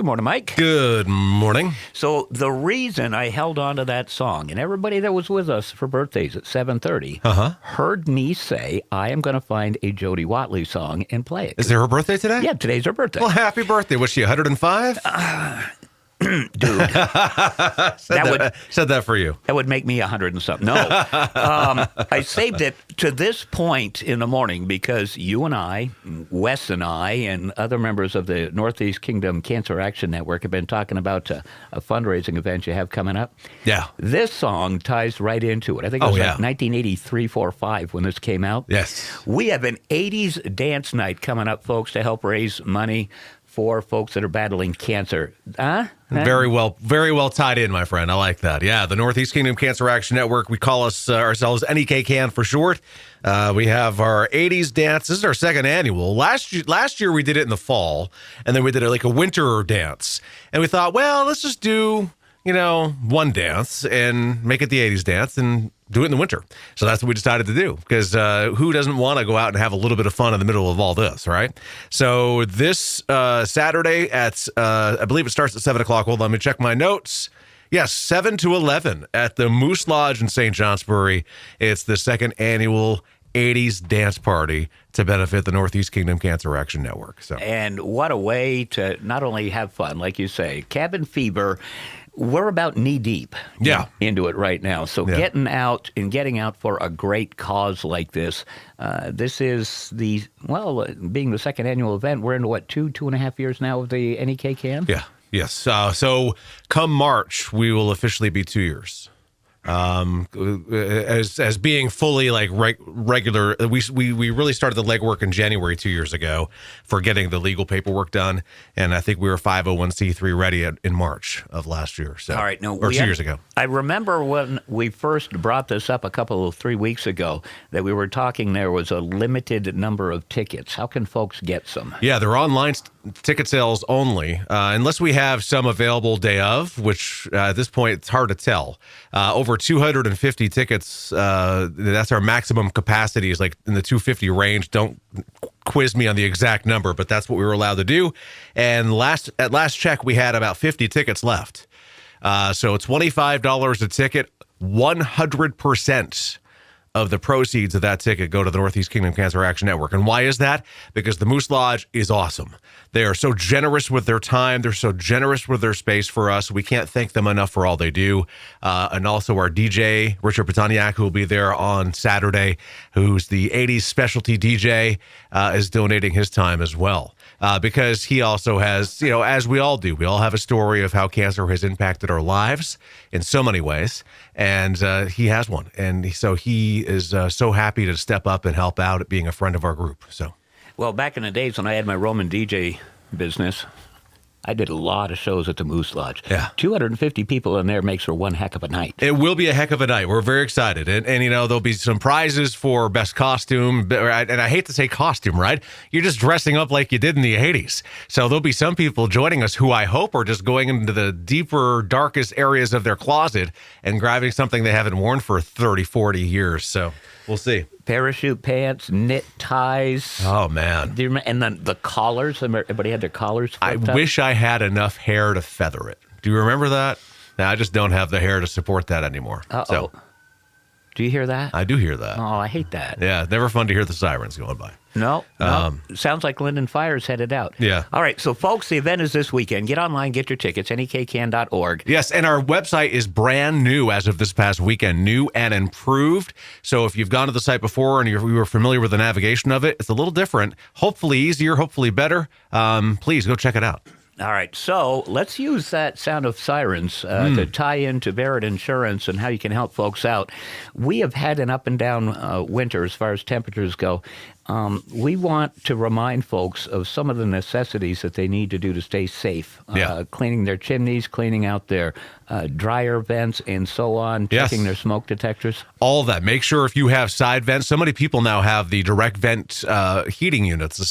Good morning, Mike. Good morning. So the reason I held on to that song, and everybody that was with us for birthdays at 7:30 heard me say, I am going to find a Jody Watley song and play it. Is it her birthday today? Yeah, today's her birthday. Well, happy birthday. Was she 105? Dude. Said that for you. That would make me 100 and something. No. I saved it to this point in the morning because you and I, Wes and I, and other members of the Northeast Kingdom Cancer Action Network have been talking about a fundraising event you have coming up. Yeah. This song ties right into it. I think it was like 1983, 4, 5 when this came out. Yes. We have an 80s dance night coming up, folks, to help raise money for folks that are battling cancer. Very well tied in, my friend. I like that. Yeah, the Northeast Kingdom Cancer Action Network. We call ourselves NEKCAN for short. We have our 80s dance. This is our second annual. Last year we did it in the fall, and then we did it like a winter dance. And we thought, well, let's just do, one dance and make it the 80s dance and do it in the winter. So that's what we decided to do, because who doesn't want to go out and have a little bit of fun in the middle of all this, right? So this Saturday at, I believe it starts at 7 o'clock. Hold on, let me check my notes. Yes, 7 to 11 at the Moose Lodge in St. Johnsbury. It's the second annual 80s dance party to benefit the Northeast Kingdom Cancer Action Network. So, and what a way to not only have fun, like you say, cabin fever. We're about knee deep into it right now. So getting out for a great cause like this, this is being the second annual event, we're into what, 2.5 years now of the NEKCAN? Yeah, yes. So come March, we will officially be 2 years. As being fully like regular, we really started the legwork in January 2 years ago for getting the legal paperwork done, and I think we were 501c3 ready in March of last year. So, all right, 2 years ago. I remember when we first brought this up 3 weeks ago that we were talking. There was a limited number of tickets. How can folks get some? Yeah, they're online ticket sales only, unless we have some available day of, which at this point it's hard to tell. Over 250 tickets. That's our maximum capacity, is like in the 250 range. Don't quiz me on the exact number, but that's what we were allowed to do. And at last check, we had about 50 tickets left. So $25 a ticket, 100% of the proceeds of that ticket go to the Northeast Kingdom Cancer Action Network. And why is that? Because the Moose Lodge is awesome. They are so generous with their time. They're so generous with their space for us. We can't thank them enough for all they do. And also our DJ, Richard Petaniak, who will be there on Saturday, who's the 80s specialty DJ, is donating his time as well. Because he also has, as we all do, we all have a story of how cancer has impacted our lives in so many ways. And he has one. And so he is so happy to step up and help out at being a friend of our group. So, well, back in the days when I had my Roman DJ business, I did a lot of shows at the Moose Lodge. Yeah. 250 people in there makes for one heck of a night. It will be a heck of a night. We're very excited. And there'll be some prizes for best costume. And I hate to say costume, right? You're just dressing up like you did in the 80s. So there'll be some people joining us who I hope are just going into the deeper, darkest areas of their closet and grabbing something they haven't worn for 30, 40 years. So we'll see. Parachute pants, knit ties. Oh, man. Do you remember? And then the collars. Everybody had their collars flipped up. Wish I had enough hair to feather it. Do you remember that? No, I just don't have the hair to support that anymore. Uh-oh. So, do you hear that? I do hear that. Oh, I hate that. Yeah, never fun to hear the sirens going by. No. Sounds like Linden Fire's headed out. Yeah. All right, so folks, the event is this weekend. Get online, get your tickets, nekcan.org. Yes, and our website is brand new as of this past weekend, new and improved. So if you've gone to the site before and you were familiar with the navigation of it, it's a little different, hopefully easier, hopefully better. Please go check it out. All right, so let's use that sound of sirens to tie into Barrett Insurance and how you can help folks out. We have had an up and down winter as far as temperatures go. We want to remind folks of some of the necessities that they need to do to stay safe. Cleaning their chimneys, cleaning out their dryer vents, and so on, checking their smoke detectors. All of that. Make sure if you have side vents. So many people now have the direct vent heating units, the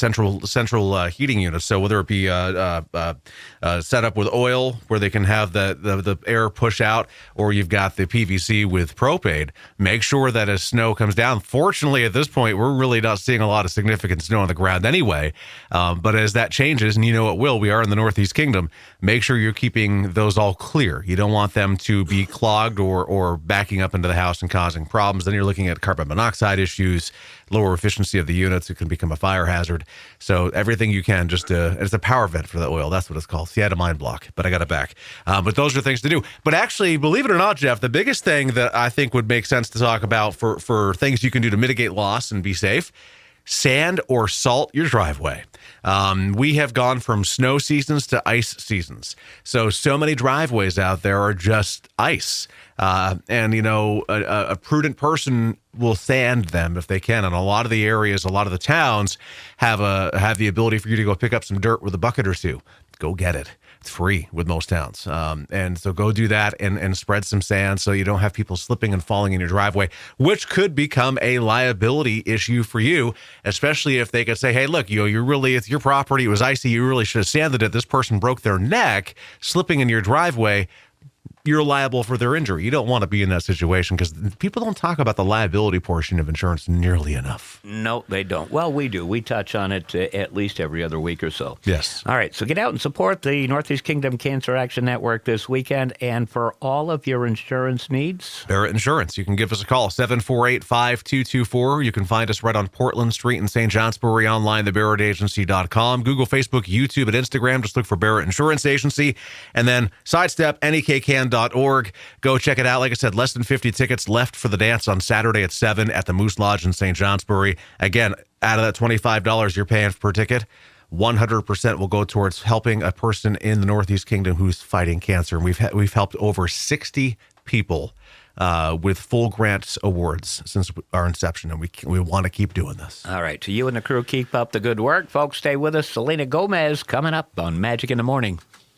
central heating units. So whether it be set up with oil where they can have the air push out, or you've got the PVC with propane, make sure that as snow comes down. Fortunately, at this point, we're really not seeing a lot of significant snow on the ground anyway. But as that changes, and you know it will, we are in the Northeast Kingdom, make sure you're keeping those all clear. You don't want them to be clogged or backing up into the house and causing problems. Then you're looking at carbon monoxide issues, lower efficiency of the units. It can become a fire hazard. So everything you can, just it's a power vent for the oil. That's what it's called. See, I had a mind block, but I got it back. But those are things to do. But actually, believe it or not, Jeff, the biggest thing that I think would make sense to talk about for things you can do to mitigate loss and be safe, sand or salt your driveway. We have gone from snow seasons to ice seasons. So many driveways out there are just ice. And, you know, a prudent person will sand them if they can. And a lot of the areas, a lot of the towns have the ability for you to go pick up some dirt with a bucket or two. Go get it. It's free with most towns. And so go do that and spread some sand so you don't have people slipping and falling in your driveway, which could become a liability issue for you, especially if they could say, hey, look, it's your property. It was icy. You really should have sanded it. This person broke their neck slipping in your driveway. You're liable for their injury. You don't want to be in that situation because people don't talk about the liability portion of insurance nearly enough. No, they don't. Well, we do. We touch on it at least every other week or so. Yes. All right. So get out and support the Northeast Kingdom Cancer Action Network this weekend. And for all of your insurance needs, Barrett Insurance. You can give us a call, 748-5224. You can find us right on Portland Street in St. Johnsbury, online, thebarrettagency.com, Google, Facebook, YouTube, and Instagram. Just look for Barrett Insurance Agency. And then sidestep, NEKCAN.org. Go check it out. Like I said, less than 50 tickets left for the dance on Saturday at 7 at the Moose Lodge in St. Johnsbury. Again, out of that $25 you're paying per ticket, 100% will go towards helping a person in the Northeast Kingdom who's fighting cancer. And we've helped over 60 people with full grants awards since our inception, and we want to keep doing this. All right. To you and the crew, keep up the good work. Folks, stay with us. Selena Gomez coming up on Magic in the Morning.